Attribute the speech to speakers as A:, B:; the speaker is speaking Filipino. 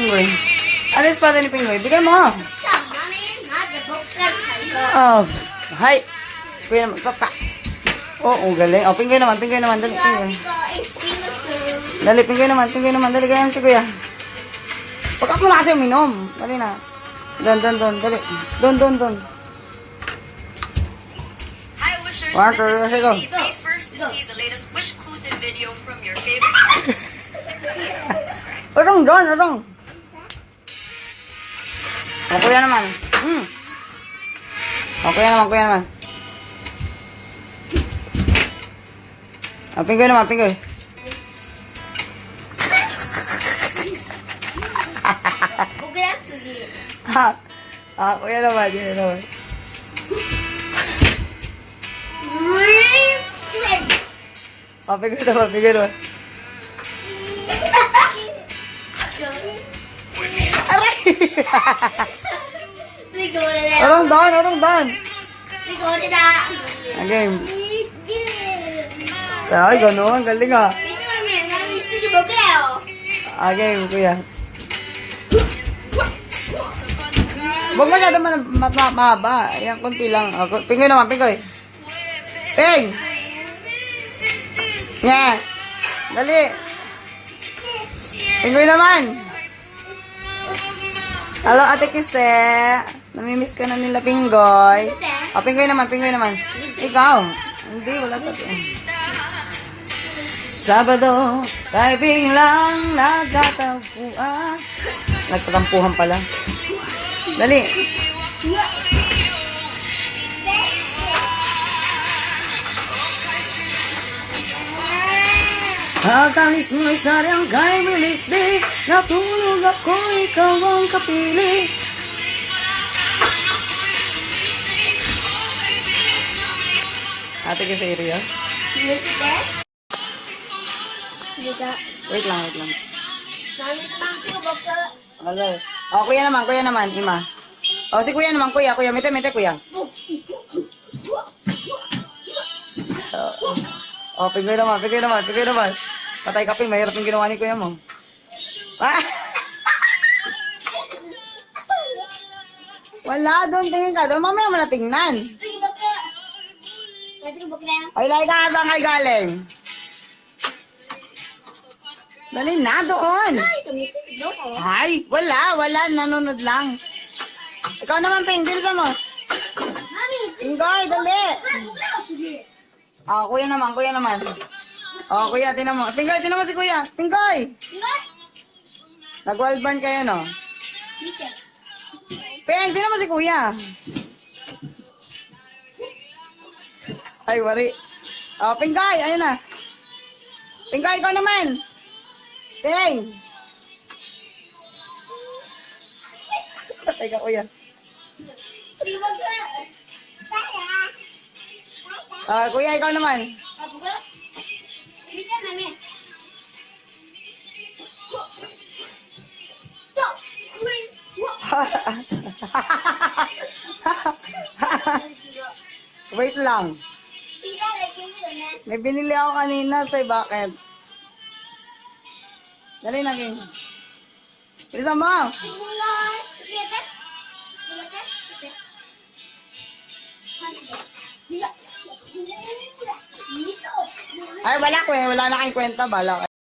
A: Pingoy. Ano yung espada ni Pingoy? Bigay mo. Oh, hi. Kuya naman, papa. Oh, galing. Oh, Pingoy naman. Dali, Pingoy. Dali, Pingoy naman. Dali, ganyan si Kuya. Pagkat mo na kasi uminom. Dali na. Doon. Dali. Doon.
B: Hi wishers,
A: Walker,
B: this is
A: hello.
B: Katie. Be first to see the latest Wish Cluesive video from your favorite artists.
A: Urong. Oh, Kuya naman. Oh, Kuya naman. Oh, Pingoy naman. Kuya naman. Oh, Pingoy naman. Aray! Urong doon. Game. Ay, gano'n. Galing ah. Game, Kuya. Huwag masyado mahaba. Ayan, konti lang. Pingoy naman. Ping! Nga! Dali! Pingoy naman! Hello, Ate Kise. Namimiss ka na nila, Pingoy. O, Pingoy naman. Ikaw. Hindi, wala sa Sabado, tayo biglang nagtatampuhan. Nagtatampuhan pala. Dali. Pagkalis mo'y saryang kay bilis di. Natulog ako, ikaw ang kapili. Ate kasi area. Wait lang. Okay. Oh, kuya naman, Ima. Oh, si kuya naman, kuya. Mete, kuya. Oh, Pingoy naman. Patay ka, Ping. Mahirap yung ginawa ni kuya mo. Ah! Wala, doon tingin ka. Doon, mamaya mo na tingnan. Ay, lagi ka saan kayo galing? Dali na, doon. Ay, wala. Nanonood lang. Ikaw naman, Ping. Bilisan mo. Pingoy, dali. Kuya naman. Oh, Kuya, tinan mo. Pingoy, tinan mo si Kuya. Pingoy! Nag-wild barn kayo, no? Ping, tinan mo si Kuya. Ay, wari. Oh, Pingoy, ayun na. Pingoy, ikaw naman. Ping! Patay ka, Kuya. Kuya, ikaw naman. Wait lang. May binili ako kanina. Say, bakit? Dali na, King. Bilisan mo. Ay, wala ko eh. Wala na kayong kwenta. Bala